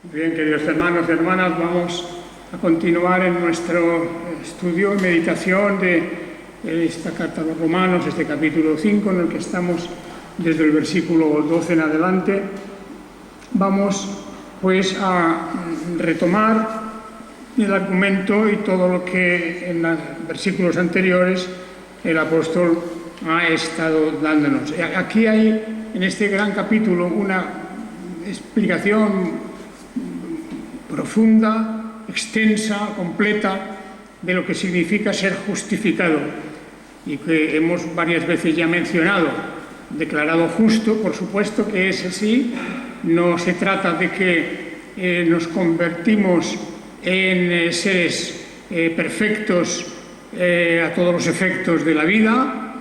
Bien, queridos hermanos y hermanas, vamos a continuar en nuestro estudio y meditación de esta carta a los Romanos, este capítulo 5, en el que estamos desde el versículo 12 en adelante. Vamos pues a retomar el argumento y todo lo que en los versículos anteriores el apóstol ha estado dándonos. Aquí hay en este gran capítulo una explicación profunda, extensa, completa de lo que significa ser justificado y que hemos varias veces ya mencionado. Declarado justo, por supuesto que es así, no se trata de que nos convertimos en seres perfectos a todos los efectos de la vida,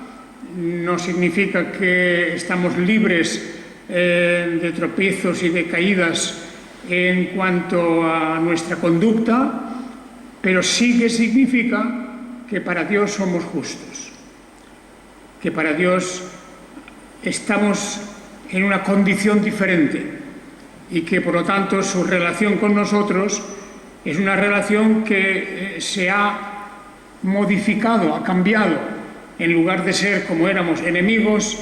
no significa que estamos libres de tropiezos y de caídas en cuanto a nuestra conducta, pero sí que significa que para Dios somos justos, que para Dios estamos en una condición diferente y que por lo tanto su relación con nosotros es una relación que se ha modificado, ha cambiado. En lugar de ser como éramos enemigos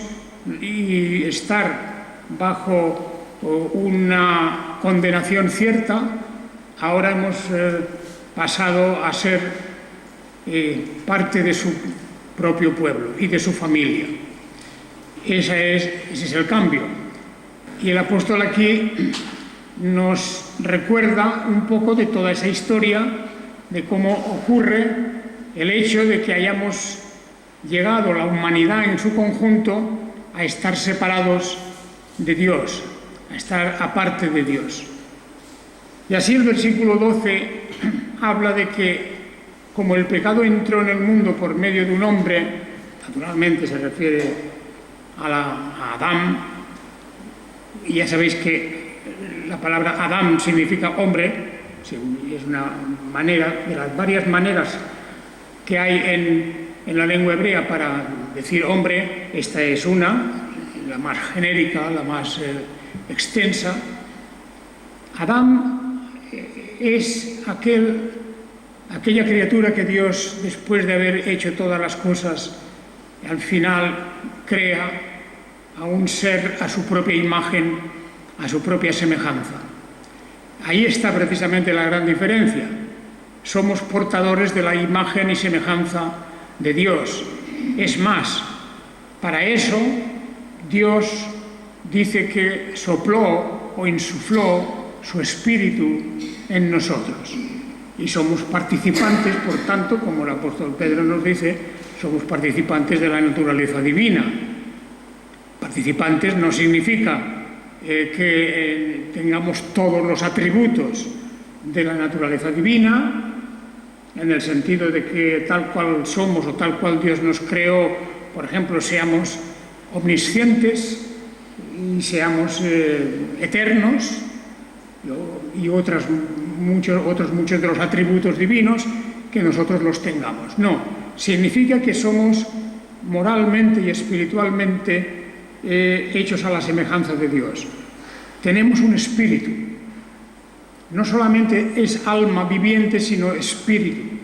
y estar bajo una condenación cierta, ahora hemos pasado a ser parte de su propio pueblo y de su familia. Ese es el cambio. Y el apóstol aquí nos recuerda un poco de toda esa historia, de cómo ocurre el hecho de que hayamos llegado, la humanidad en su conjunto, a estar separados de Dios, a estar aparte de Dios. Y así el versículo 12 habla de que como el pecado entró en el mundo por medio de un hombre, naturalmente se refiere a Adán, y ya sabéis que la palabra Adán significa hombre, es una manera, de las varias maneras que hay en la lengua hebrea para decir hombre, esta es una, la más genérica, la más extensa. Adán es aquella criatura que Dios, después de haber hecho todas las cosas, al final crea a un ser a su propia imagen, a su propia semejanza. Ahí está precisamente la gran diferencia. Somos portadores de la imagen y semejanza de Dios. Es más, para eso Dios dice que sopló o insufló su espíritu en nosotros. Y somos participantes, por tanto, como el apóstol Pedro nos dice, somos participantes de la naturaleza divina. Participantes no significa que tengamos todos los atributos de la naturaleza divina, en el sentido de que tal cual somos o tal cual Dios nos creó, por ejemplo, seamos omniscientes y seamos eternos y otros muchos de los atributos divinos que nosotros los tengamos. No, significa que somos moralmente y espiritualmente hechos a la semejanza de Dios. Tenemos un espíritu. No solamente es alma viviente, sino espíritu,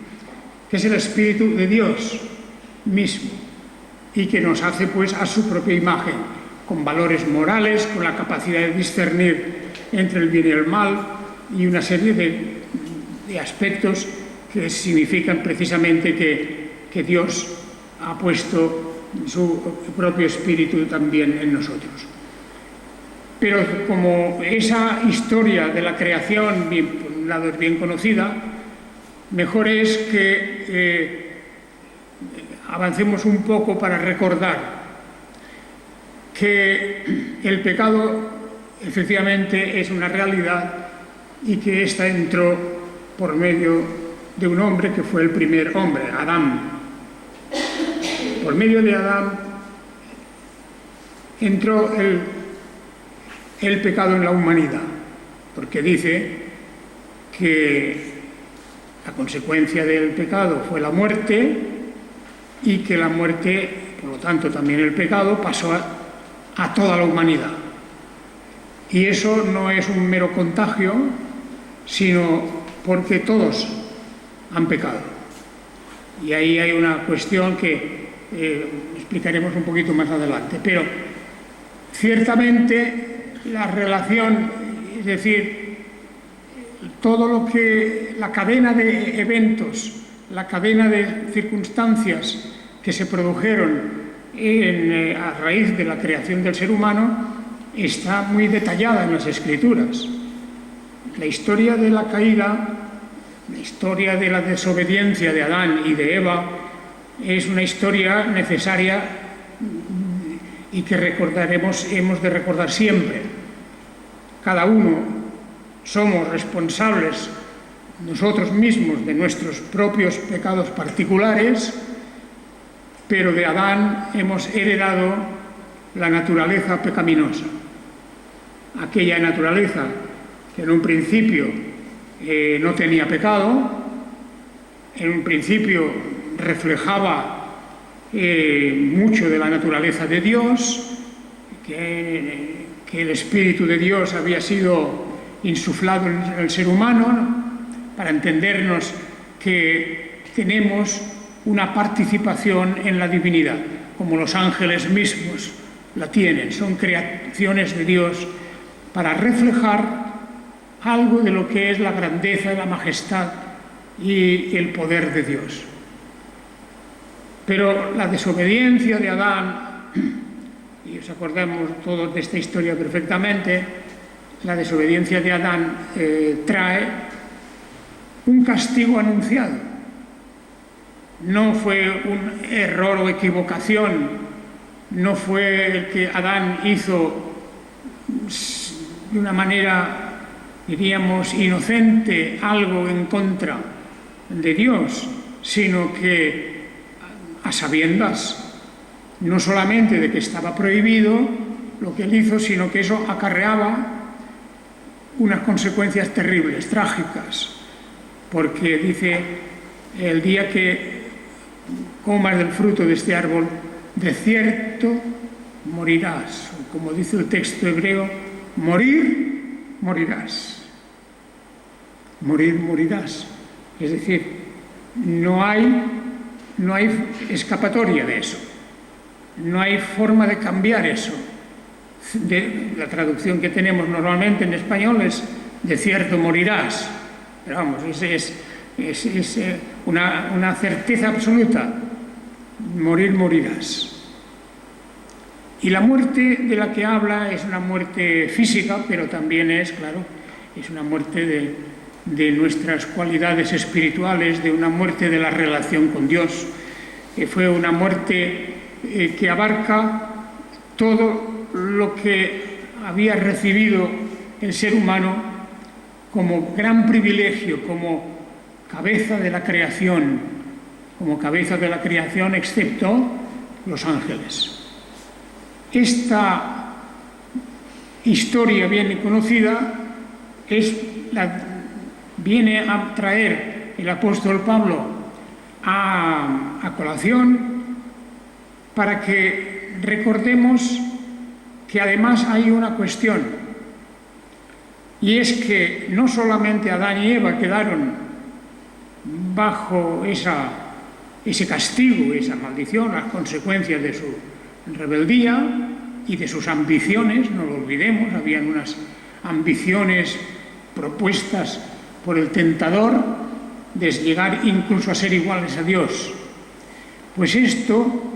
que es el espíritu de Dios mismo y que nos hace pues a su propia imagen, con valores morales, con la capacidad de discernir entre el bien y el mal y una serie de aspectos que significan precisamente que Dios ha puesto su propio espíritu también en nosotros. Pero como esa historia de la creación, por un lado, es bien conocida, mejor es que avancemos un poco para recordar que el pecado efectivamente es una realidad y que ésta entró por medio de un hombre que fue el primer hombre, Adán. Por medio de Adán entró el pecado en la humanidad, porque dice que la consecuencia del pecado fue la muerte y que la muerte, por lo tanto también el pecado, pasó a toda la humanidad. Y eso no es un mero contagio, sino porque todos han pecado. Y ahí hay una cuestión que explicaremos un poquito más adelante. Pero ciertamente la relación, es decir, todo lo que la cadena de eventos, la cadena de circunstancias que se produjeron a raíz de la creación del ser humano está muy detallada en las Escrituras. La historia de la caída, la historia de la desobediencia de Adán y de Eva es una historia necesaria y que hemos de recordar siempre. Cada uno somos responsables nosotros mismos de nuestros propios pecados particulares, pero de Adán hemos heredado la naturaleza pecaminosa. Aquella naturaleza que en un principio no tenía pecado, en un principio reflejaba mucho de la naturaleza de Dios, que el Espíritu de Dios había sido insuflado en el ser humano, ¿no? Para entendernos que tenemos una participación en la divinidad, como los ángeles mismos la tienen, son creaciones de Dios para reflejar algo de lo que es la grandeza, la majestad y el poder de Dios. Pero la desobediencia de Adán, y os acordamos todos de esta historia perfectamente, la desobediencia de Adán trae un castigo anunciado. No fue un error o equivocación, no fue el que Adán hizo de una manera, diríamos, inocente, algo en contra de Dios, sino que a sabiendas, no solamente de que estaba prohibido lo que él hizo, sino que eso acarreaba unas consecuencias terribles, trágicas, porque dice, el día que comas del fruto de este árbol, de cierto morirás. Como dice el texto hebreo, morirás. Morirás. Es decir, no hay escapatoria de eso. No hay forma de cambiar eso. La traducción que tenemos normalmente en español es de cierto morirás. Pero vamos, es una certeza absoluta. Morirás. Y la muerte de la que habla es una muerte física, pero también es una muerte de nuestras cualidades espirituales, de una muerte de la relación con Dios, que fue una muerte que abarca todo lo que había recibido el ser humano como gran privilegio, como cabeza de la creación, excepto los ángeles. Esta historia bien conocida viene a traer el apóstol Pablo a colación para que recordemos que además hay una cuestión, y es que no solamente Adán y Eva quedaron bajo ese castigo, esa maldición, las consecuencias de su rebeldía y de sus ambiciones, no lo olvidemos, habían unas ambiciones propuestas por el tentador de llegar incluso a ser iguales a Dios. Pues esto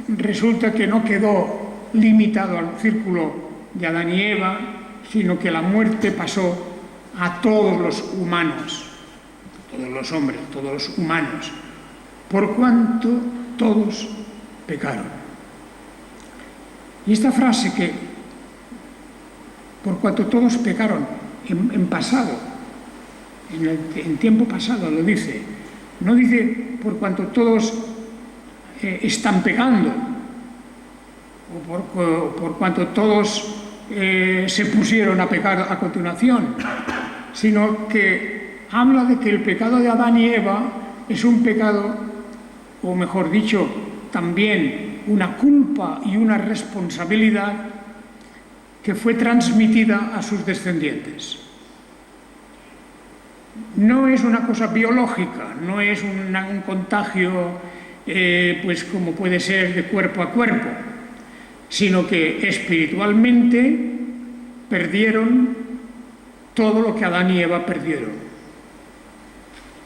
resulta que no quedó limitado al círculo de Adán y Eva, sino que la muerte pasó a todos los humanos, todos los hombres, todos los humanos, por cuanto todos pecaron. Y esta frase que, por cuanto todos pecaron, en pasado, en tiempo pasado lo dice, no dice por cuanto todos están pecando, o por cuanto todos se pusieron a pecar a continuación, sino que habla de que el pecado de Adán y Eva es un pecado, o mejor dicho, también una culpa y una responsabilidad que fue transmitida a sus descendientes. No es una cosa biológica, no es un contagio pues como puede ser de cuerpo a cuerpo, sino que espiritualmente perdieron todo lo que Adán y Eva perdieron,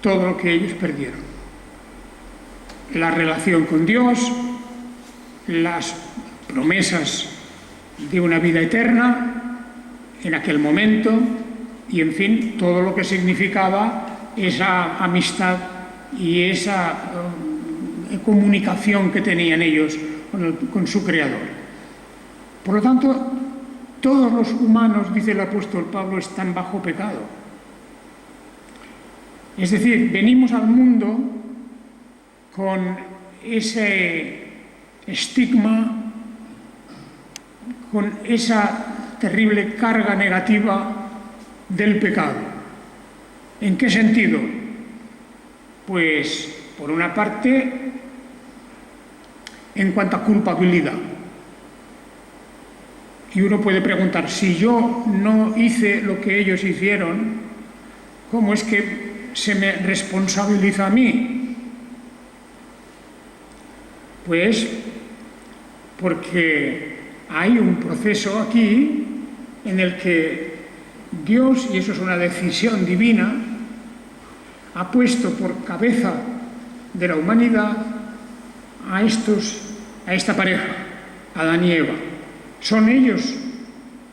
todo lo que ellos perdieron. La relación con Dios, las promesas de una vida eterna en aquel momento y, en fin, todo lo que significaba esa amistad y esa comunicación que tenían ellos con su Creador. Por lo tanto, todos los humanos, dice el apóstol Pablo, están bajo pecado. Es decir, venimos al mundo con ese estigma, con esa terrible carga negativa del pecado. ¿En qué sentido? Pues, por una parte, en cuanto a culpabilidad. Y uno puede preguntar, si yo no hice lo que ellos hicieron, ¿cómo es que se me responsabiliza a mí? Pues porque hay un proceso aquí en el que Dios, y eso es una decisión divina, ha puesto por cabeza de la humanidad a esta pareja, Adán y Eva. Son ellos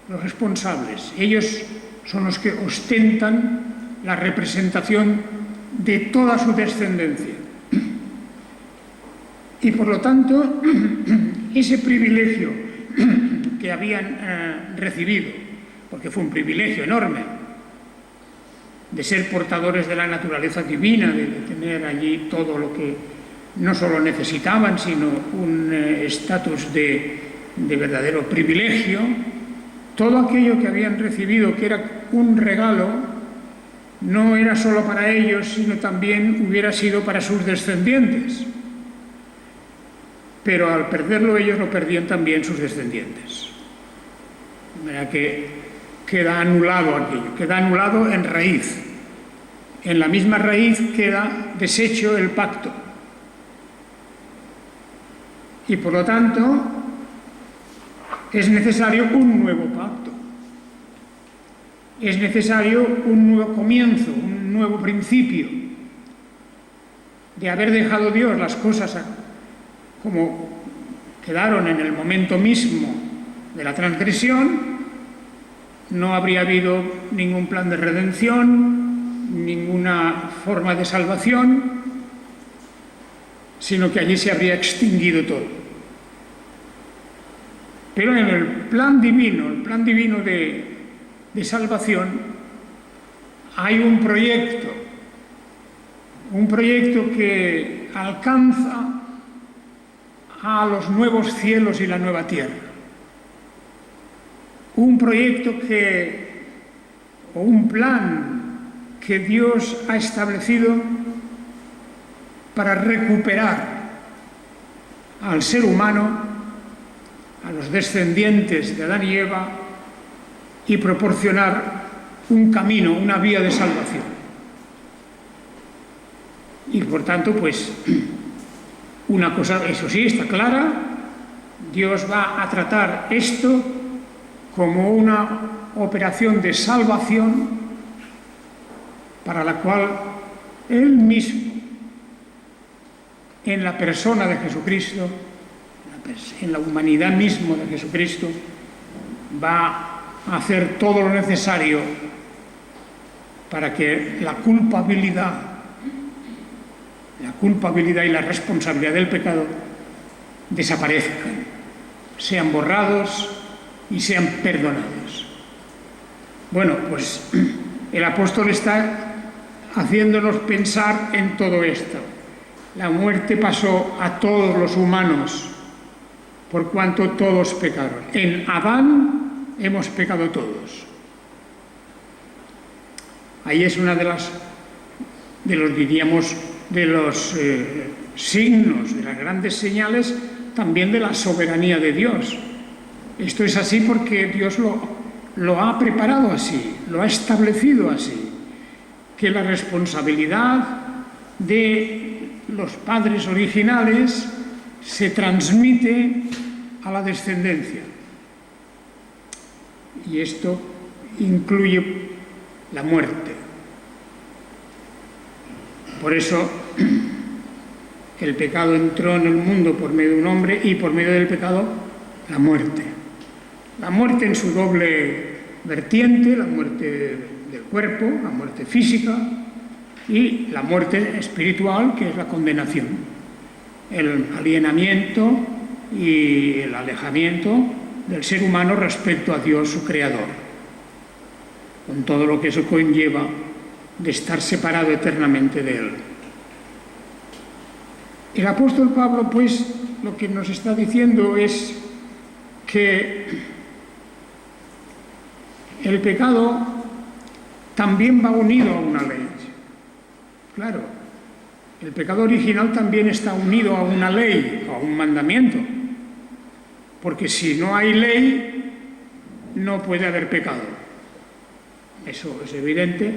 los responsables, ellos son los que ostentan la representación de toda su descendencia. Y por lo tanto, ese privilegio que habían recibido, porque fue un privilegio enorme, de ser portadores de la naturaleza divina, de tener allí todo lo que no solo necesitaban, sino un estatus de verdadero privilegio, todo aquello que habían recibido, que era un regalo, no era solo para ellos, sino también hubiera sido para sus descendientes. Pero al perderlo ellos, lo perdían también sus descendientes. De manera que queda anulado aquello, queda anulado en raíz. En la misma raíz queda deshecho el pacto. Y por lo tanto, es necesario un nuevo pacto. Es necesario un nuevo comienzo, un nuevo principio. De haber dejado Dios las cosas como quedaron en el momento mismo de la transgresión, no habría habido ningún plan de redención, ninguna forma de salvación, sino que allí se habría extinguido todo. Pero en el plan divino de salvación, hay un proyecto que alcanza a los nuevos cielos y la nueva tierra. Un proyecto o un plan que Dios ha establecido para recuperar al ser humano, a los descendientes de Adán y Eva, y proporcionar un camino, una vía de salvación. Y por tanto, pues, una cosa, eso sí, está clara, Dios va a tratar esto como una operación de salvación para la cual Él mismo, en la persona de Jesucristo, en la humanidad misma de Jesucristo, va a hacer todo lo necesario para que la culpabilidad y la responsabilidad del pecado desaparezcan, sean borrados y sean perdonados. Bueno, pues el apóstol está haciéndonos pensar en todo esto. La muerte pasó a todos los humanos, por cuanto todos pecaron. En Adán hemos pecado todos. Ahí es una de los signos, de las grandes señales, también de la soberanía de Dios. Esto es así porque Dios lo ha preparado así, lo ha establecido así, que la responsabilidad de los padres originales se transmite a la descendencia. Y esto incluye la muerte. Por eso el pecado entró en el mundo por medio de un hombre y por medio del pecado la muerte. La muerte en su doble vertiente, la muerte del cuerpo, la muerte física y la muerte espiritual, que es la condenación, el alienamiento y el alejamiento del ser humano respecto a Dios, su creador, con todo lo que eso conlleva de estar separado eternamente de Él. El apóstol Pablo, pues, lo que nos está diciendo es que el pecado también va unido a una ley. Claro, el pecado original también está unido a una ley, a un mandamiento. Porque si no hay ley, no puede haber pecado. Eso es evidente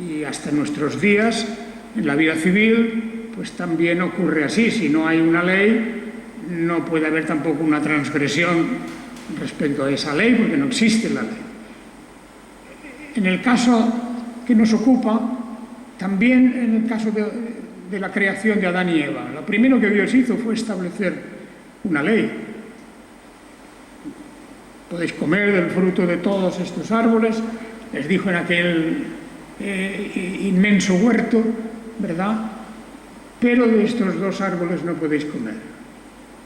y hasta nuestros días, en la vida civil, pues también ocurre así. Si no hay una ley, no puede haber tampoco una transgresión respecto a esa ley, porque no existe la ley. En el caso que nos ocupa, también en el caso de la creación de Adán y Eva, lo primero que Dios hizo fue establecer una ley. Podéis comer del fruto de todos estos árboles, les dijo en aquel inmenso huerto, ¿verdad? Pero de estos dos árboles no podéis comer.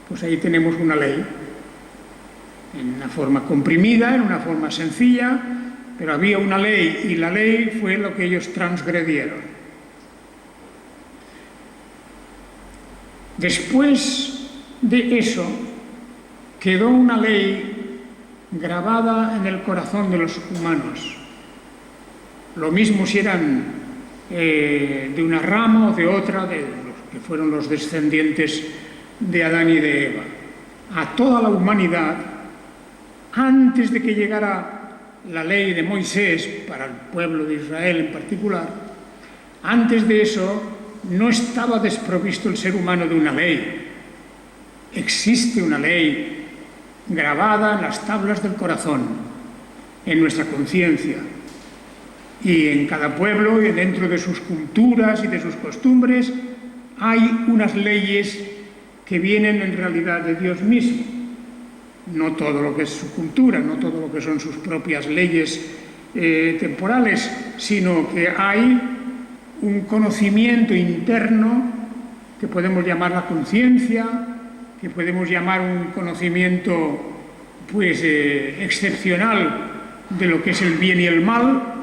Pues ahí tenemos una ley, en una forma comprimida, en una forma sencilla, pero había una ley y la ley fue lo que ellos transgredieron. Después de eso quedó una ley grabada en el corazón de los humanos. Lo mismo si eran de una rama o de otra, de los que fueron los descendientes de Adán y de Eva. A toda la humanidad, antes de que llegara la ley de Moisés, para el pueblo de Israel en particular, antes de eso no estaba desprovisto el ser humano de una ley. Existe una ley grabada en las tablas del corazón, en nuestra conciencia, y en cada pueblo y dentro de sus culturas y de sus costumbres hay unas leyes que vienen en realidad de Dios mismo. No todo lo que es su cultura, no todo lo que son sus propias leyes temporales, sino que hay un conocimiento interno que podemos llamar la conciencia, que podemos llamar un conocimiento pues excepcional de lo que es el bien y el mal,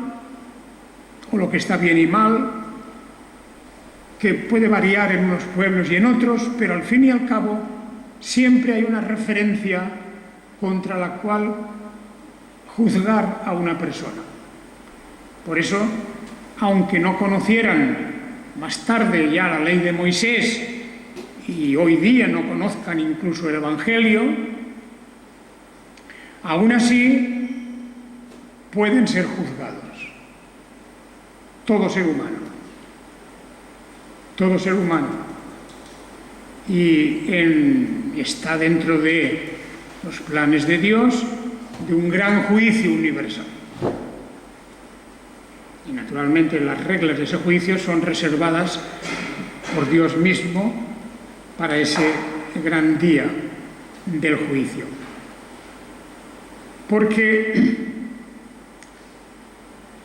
o lo que está bien y mal, que puede variar en unos pueblos y en otros, pero al fin y al cabo siempre hay una referencia contra la cual juzgar a una persona. Por eso, aunque no conocieran más tarde ya la ley de Moisés y hoy día no conozcan incluso el Evangelio, aún así pueden ser juzgados. Todo ser humano. Todo ser humano. Y está dentro de los planes de Dios de un gran juicio universal. Y naturalmente las reglas de ese juicio son reservadas por Dios mismo para ese gran día del juicio. Porque,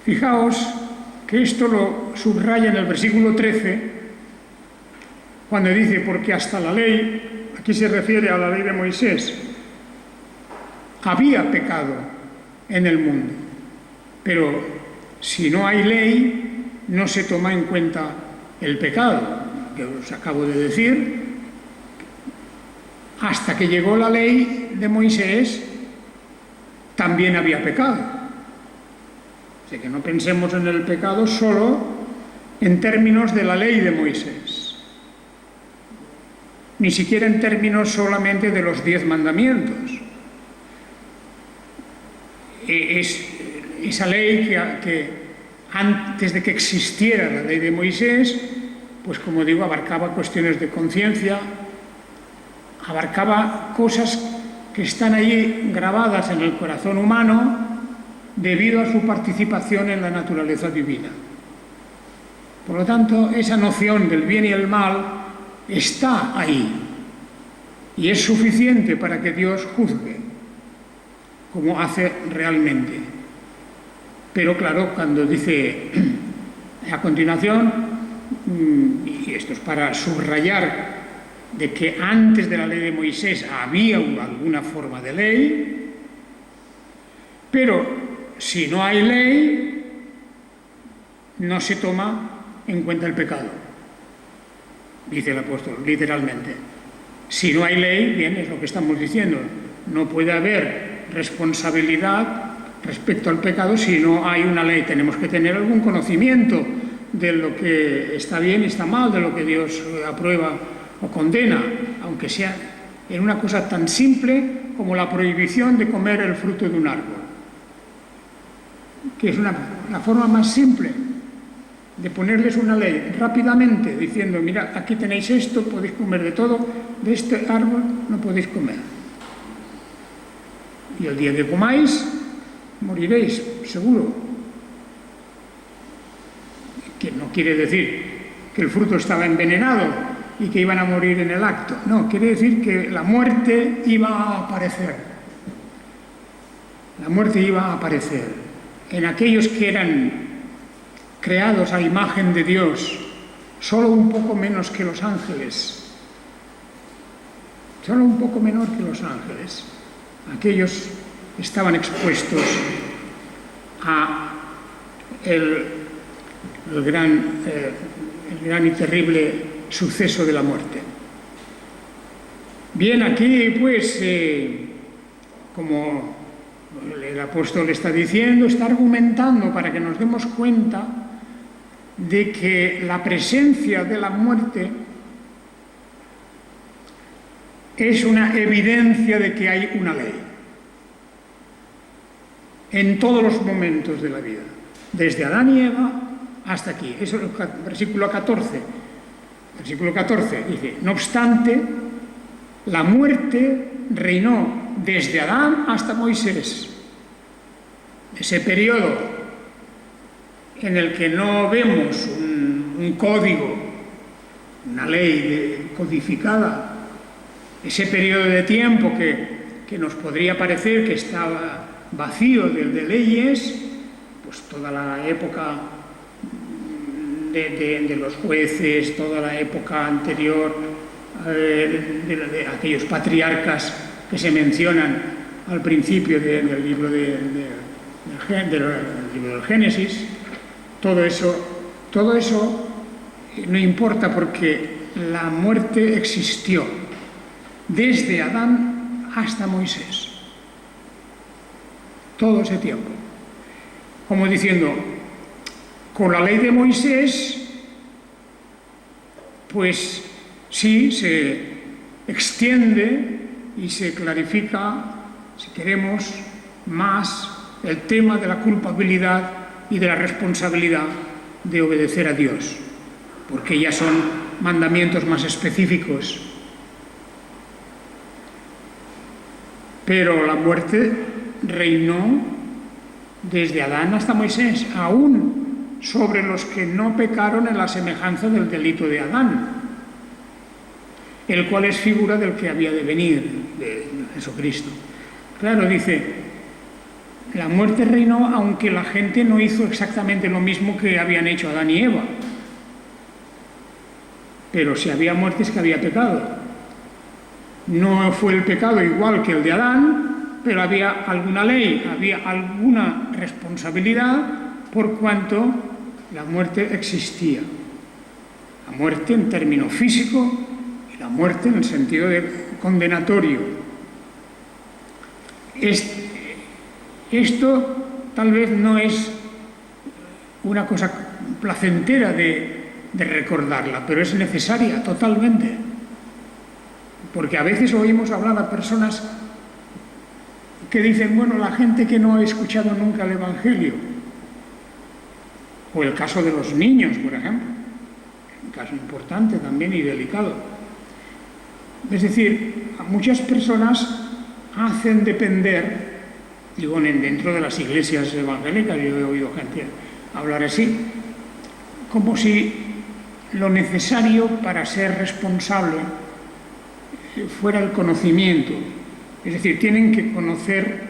fijaos que esto lo subraya en el versículo 13, cuando dice, porque hasta la ley, aquí se refiere a la ley de Moisés, había pecado en el mundo, pero si no hay ley, no se toma en cuenta el pecado, que os acabo de decir. Hasta que llegó la ley de Moisés, también había pecado. Así que no pensemos en el pecado solo en términos de la ley de Moisés, ni siquiera en términos solamente de los 10 mandamientos, es esa ley que antes de que existiera la ley de Moisés, pues como digo, abarcaba cuestiones de conciencia, abarcaba cosas que están allí grabadas en el corazón humano debido a su participación en la naturaleza divina. Por lo tanto, esa noción del bien y el mal está ahí y es suficiente para que Dios juzgue como hace realmente. Pero claro, cuando dice a continuación, y esto es para subrayar de que antes de la ley de Moisés había alguna forma de ley, pero si no hay ley, no se toma en cuenta el pecado, dice el apóstol, literalmente. Si no hay ley, bien, es lo que estamos diciendo, no puede haber responsabilidad respecto al pecado si no hay una ley. Tenemos que tener algún conocimiento de lo que está bien y está mal, de lo que Dios aprueba o condena, aunque sea en una cosa tan simple como la prohibición de comer el fruto de un árbol, que es la forma más simple de ponerles una ley rápidamente, diciendo, mira, aquí tenéis esto, podéis comer de todo, de este árbol no podéis comer. Y el día que comáis, moriréis, seguro. Que no quiere decir que el fruto estaba envenenado y que iban a morir en el acto. No, quiere decir que la muerte iba a aparecer. La muerte iba a aparecer en aquellos que eran creados a imagen de Dios, solo un poco menos que los ángeles. Solo un poco menor que los ángeles. Aquellos estaban expuestos a el gran y terrible suceso de la muerte. Bien, aquí pues, como el apóstol está diciendo, está argumentando para que nos demos cuenta de que la presencia de la muerte es una evidencia de que hay una ley en todos los momentos de la vida, desde Adán y Eva hasta aquí. Eso es el versículo 14. Versículo 14 dice, no obstante, la muerte reinó desde Adán hasta Moisés. Ese periodo en el que no vemos un código, una ley codificada, ese periodo de tiempo que nos podría parecer que estaba vacío de leyes, pues toda la época de los jueces, toda la época anterior de aquellos patriarcas que se mencionan al principio del libro del Génesis, todo eso no importa porque la muerte existió desde Adán hasta Moisés. Todo ese tiempo. Como diciendo, con la ley de Moisés, pues sí, se extiende y se clarifica, si queremos, más el tema de la culpabilidad y de la responsabilidad de obedecer a Dios, porque ya son mandamientos más específicos. Pero la muerte reinó desde Adán hasta Moisés, aún sobre los que no pecaron en la semejanza del delito de Adán, el cual es figura del que había de venir, de Jesucristo. Claro, dice, la muerte reinó aunque la gente no hizo exactamente lo mismo que habían hecho Adán y Eva. Pero si había muerte es que había pecado. No fue el pecado igual que el de Adán, pero había alguna ley, había alguna responsabilidad por cuanto la muerte existía. La muerte en término físico y la muerte en el sentido de condenatorio. Esto tal vez no es una cosa placentera de recordarla, pero es necesaria totalmente. Porque a veces oímos hablar a personas que dicen, bueno, la gente que no ha escuchado nunca el Evangelio, o el caso de los niños, por ejemplo, un caso importante también y delicado. Es decir, a muchas personas hacen depender, digo, dentro de las iglesias evangélicas, yo he oído gente hablar así, como si lo necesario para ser responsable fuera el conocimiento. Es decir, tienen que conocer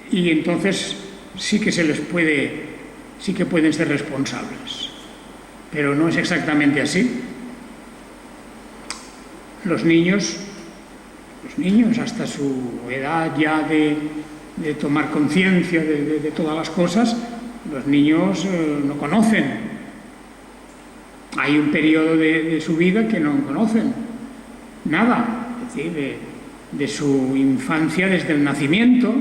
y entonces sí que sí que pueden ser responsables. Pero no es exactamente así. Los niños hasta su edad ya de tomar conciencia de todas las cosas, los niños no conocen. Hay un periodo de su vida que no conocen nada, es decir, de su infancia desde el nacimiento,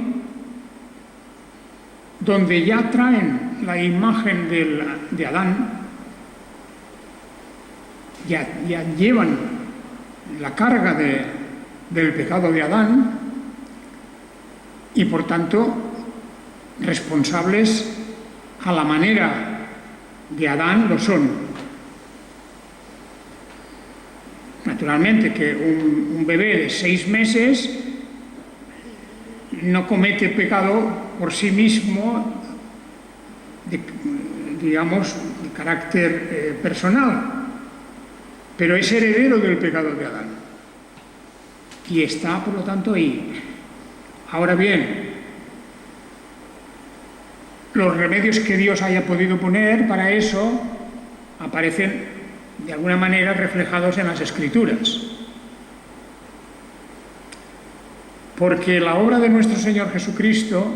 donde ya traen la imagen de Adán, ya llevan la carga del pecado de Adán y por tanto responsables a la manera de Adán lo son. Naturalmente que un bebé de 6 meses no comete pecado por sí mismo, digamos, de carácter personal, pero es heredero del pecado de Adán y está, por lo tanto, ahí. Ahora bien, los remedios que Dios haya podido poner para eso aparecen de alguna manera reflejados en las Escrituras. Porque la obra de nuestro Señor Jesucristo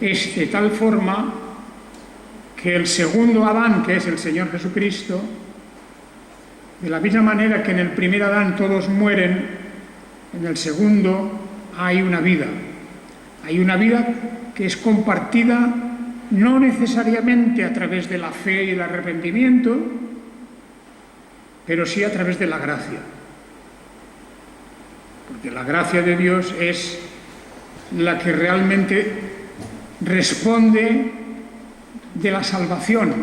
es de tal forma que el segundo Adán, que es el Señor Jesucristo, de la misma manera que en el primer Adán todos mueren, en el segundo hay una vida. Hay una vida que es compartida no necesariamente a través de la fe y el arrepentimiento, pero sí a través de la gracia. Porque la gracia de Dios es la que realmente responde de la salvación.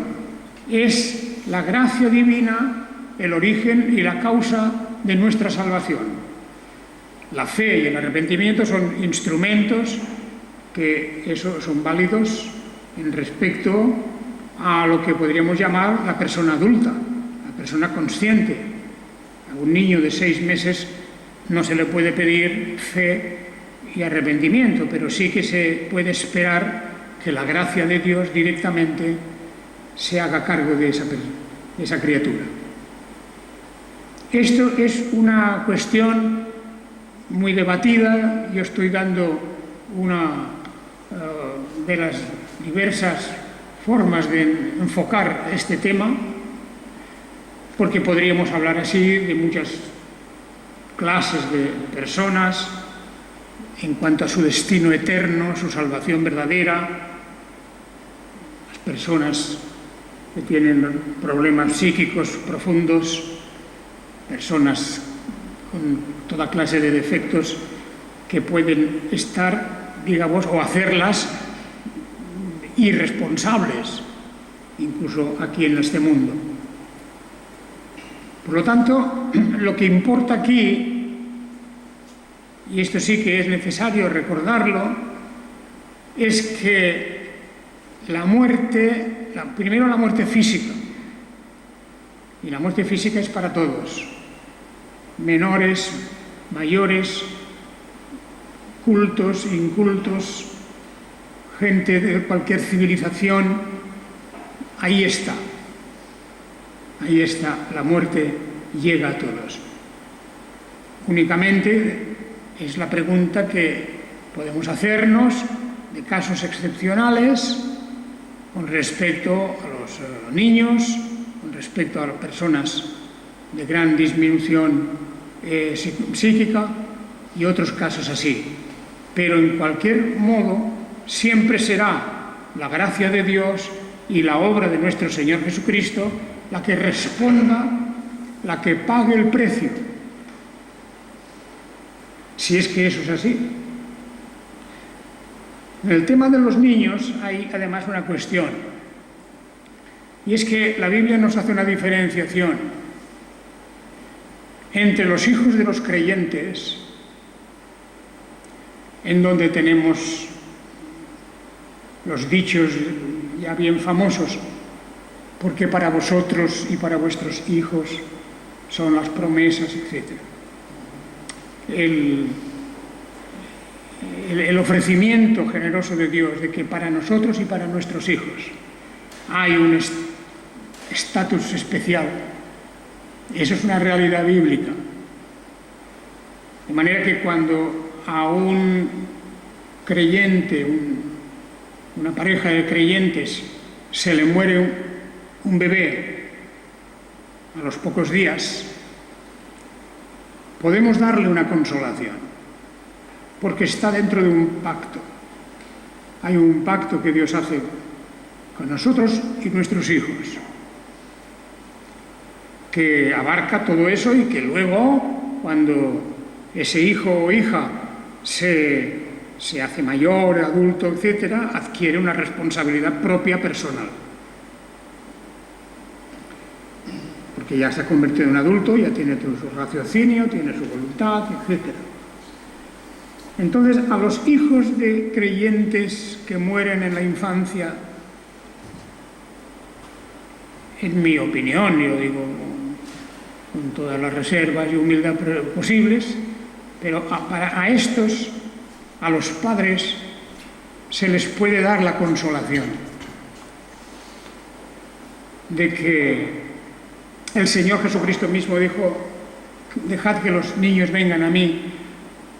Es la gracia divina el origen y la causa de nuestra salvación. La fe y el arrepentimiento son instrumentos que son válidos en respecto a lo que podríamos llamar la persona adulta, la persona consciente. A un niño de 6 meses no se le puede pedir fe y arrepentimiento, pero sí que se puede esperar que la gracia de Dios directamente se haga cargo de esa criatura. Esto es una cuestión muy debatida. Yo estoy dando una de las diversas formas de enfocar este tema, porque podríamos hablar así de muchas clases de personas en cuanto a su destino eterno, su salvación verdadera, las personas que tienen problemas psíquicos profundos, personas con toda clase de defectos que pueden estar, digamos, o hacerlas irresponsables, incluso aquí en este mundo. Por lo tanto, lo que importa aquí, y esto sí que es necesario recordarlo, es que la muerte, primero la muerte física, y la muerte física es para todos, menores, mayores, cultos, incultos, gente de cualquier civilización, ahí está, la muerte llega a todos. Únicamente es la pregunta que podemos hacernos de casos excepcionales con respecto a los niños, con respecto a las personas de gran disminución psíquica y otros casos así. Pero en cualquier modo siempre será la gracia de Dios y la obra de nuestro Señor Jesucristo la que responda, la que pague el precio. Si es que eso es así. En el tema de los niños hay además una cuestión, y es que la Biblia nos hace una diferenciación entre los hijos de los creyentes, en donde tenemos los dichos ya bien famosos, porque para vosotros y para vuestros hijos son las promesas, etc. El ofrecimiento generoso de Dios de que para nosotros y para nuestros hijos hay un estatus especial. Eso es una realidad bíblica. De manera que cuando a un creyente, una pareja de creyentes, se le muere un bebé a los pocos días, podemos darle una consolación, porque está dentro de un pacto. Hay un pacto que Dios hace con nosotros y nuestros hijos, que abarca todo eso y que luego, cuando ese hijo o hija se hace mayor, adulto, etcétera, adquiere una responsabilidad propia personal. Porque ya se ha convertido en un adulto, ya tiene todo su raciocinio, tiene su voluntad, etcétera. Entonces, a los hijos de creyentes que mueren en la infancia, en mi opinión, yo digo con todas las reservas y humildad posibles, pero a estos, a los padres, se les puede dar la consolación de que el Señor Jesucristo mismo dijo: dejad que los niños vengan a mí,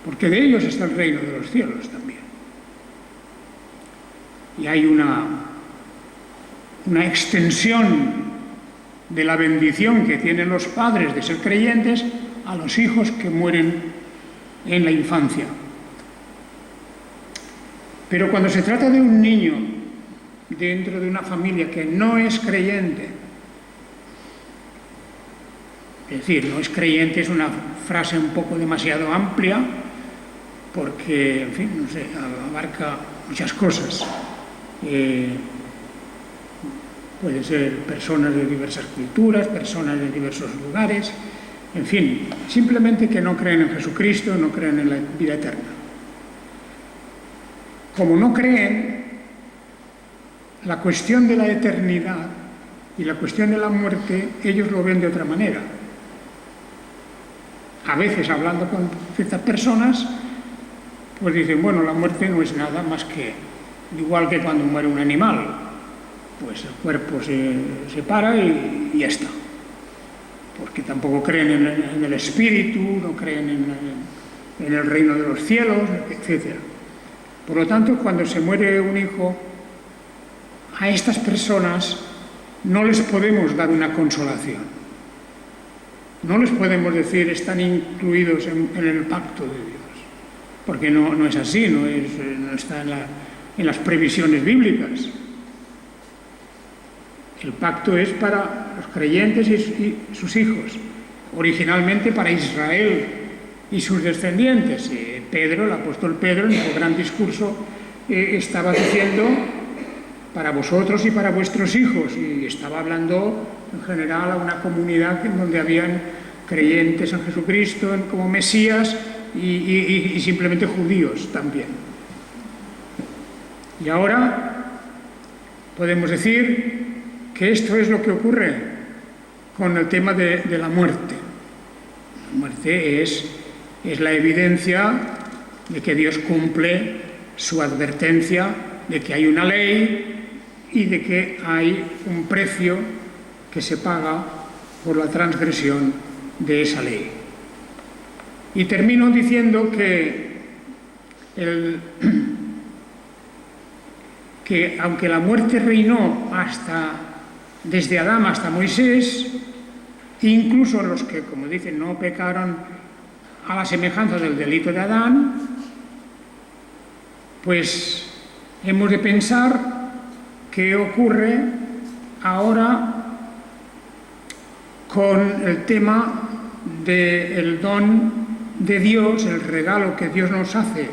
porque de ellos está el reino de los cielos también. Y hay una extensión de la bendición que tienen los padres de ser creyentes a los hijos que mueren en la infancia. Pero cuando se trata de un niño dentro de una familia que no es creyente, es decir, no es creyente es una frase un poco demasiado amplia, porque, en fin, no sé, abarca muchas cosas. Pueden ser personas de diversas culturas, personas de diversos lugares, en fin, simplemente que no creen en Jesucristo, no creen en la vida eterna. Como no creen, la cuestión de la eternidad y la cuestión de la muerte, ellos lo ven de otra manera. A veces, hablando con ciertas personas, pues dicen, bueno, la muerte no es nada más que, igual que cuando muere un animal, pues el cuerpo se para y ya está. Porque tampoco creen en el espíritu, no creen en el reino de los cielos, etc. Por lo tanto, cuando se muere un hijo, a estas personas no les podemos dar una consolación. No les podemos decir están incluidos en el pacto de Dios, porque no es así, no está en las previsiones bíblicas. El pacto es para los creyentes y sus hijos, originalmente para Israel y sus descendientes. Pedro, el apóstol Pedro, en su gran discurso, estaba diciendo para vosotros y para vuestros hijos, y estaba hablando en general a una comunidad en donde habían creyentes en Jesucristo como Mesías y simplemente judíos también. Y ahora podemos decir que esto es lo que ocurre con el tema de la muerte. La muerte es la evidencia de que Dios cumple su advertencia de que hay una ley y de que hay un precio que se paga por la transgresión de esa ley. Y termino diciendo que aunque la muerte reinó desde Adán hasta Moisés, incluso los que, como dicen, no pecaron a la semejanza del delito de Adán, pues hemos de pensar qué ocurre ahora con el tema del don de Dios, el regalo que Dios nos hace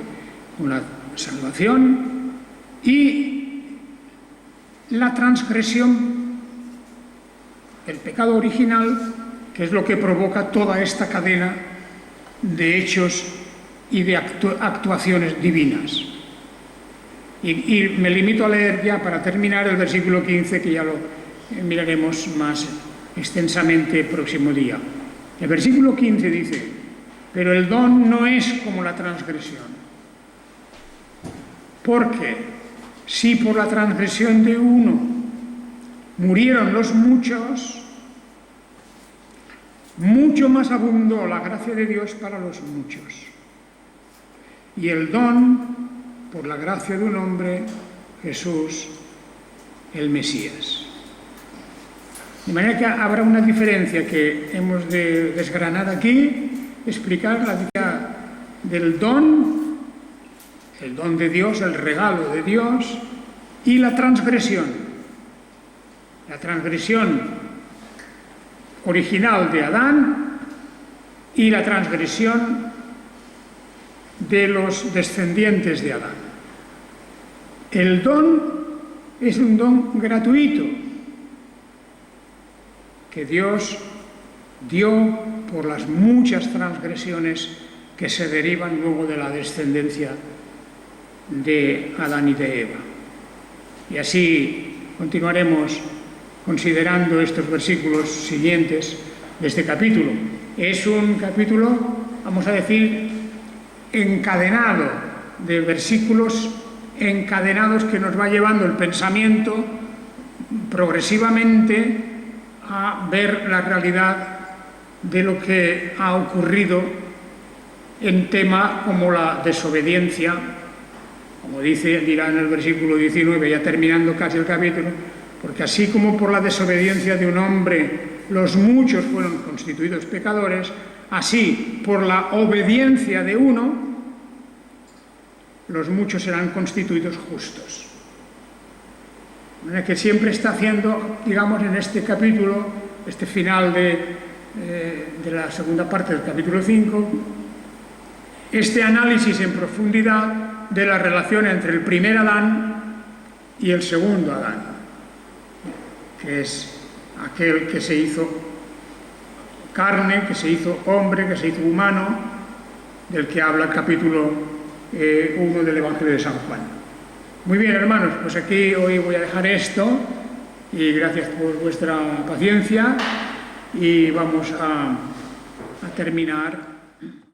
con la salvación, y la transgresión, el pecado original, que es lo que provoca toda esta cadena de hechos y de actuaciones divinas. Y me limito a leer ya para terminar el versículo 15, que ya lo miraremos más extensamente el próximo día. El versículo 15 dice: pero el don no es como la transgresión, porque si por la transgresión de uno murieron los muchos, mucho más abundó la gracia de Dios para los muchos. Y el don por la gracia de un hombre, Jesús, el Mesías. De manera que habrá una diferencia que hemos de desgranar aquí, explicar la diferencia del don, el don de Dios, el regalo de Dios, y la transgresión. La transgresión original de Adán y la transgresión de los descendientes de Adán. El don es un don gratuito que Dios dio por las muchas transgresiones que se derivan luego de la descendencia de Adán y de Eva. Y así continuaremos considerando estos versículos siguientes de este capítulo. Es un capítulo, vamos a decir, encadenado, de versículos encadenados que nos va llevando el pensamiento progresivamente a ver la realidad de lo que ha ocurrido en temas como la desobediencia, como dirá en el versículo 19, ya terminando casi el capítulo, porque así como por la desobediencia de un hombre los muchos fueron constituidos pecadores, así por la obediencia de uno los muchos serán constituidos justos. De manera que siempre está haciendo, digamos, en este capítulo, este final de la segunda parte del capítulo 5, este análisis en profundidad de la relación entre el primer Adán y el segundo Adán, que es aquel que se hizo carne, que se hizo hombre, que se hizo humano, del que habla el capítulo 1 del Evangelio de San Juan. Muy bien, hermanos, pues aquí hoy voy a dejar esto y gracias por vuestra paciencia y vamos a terminar.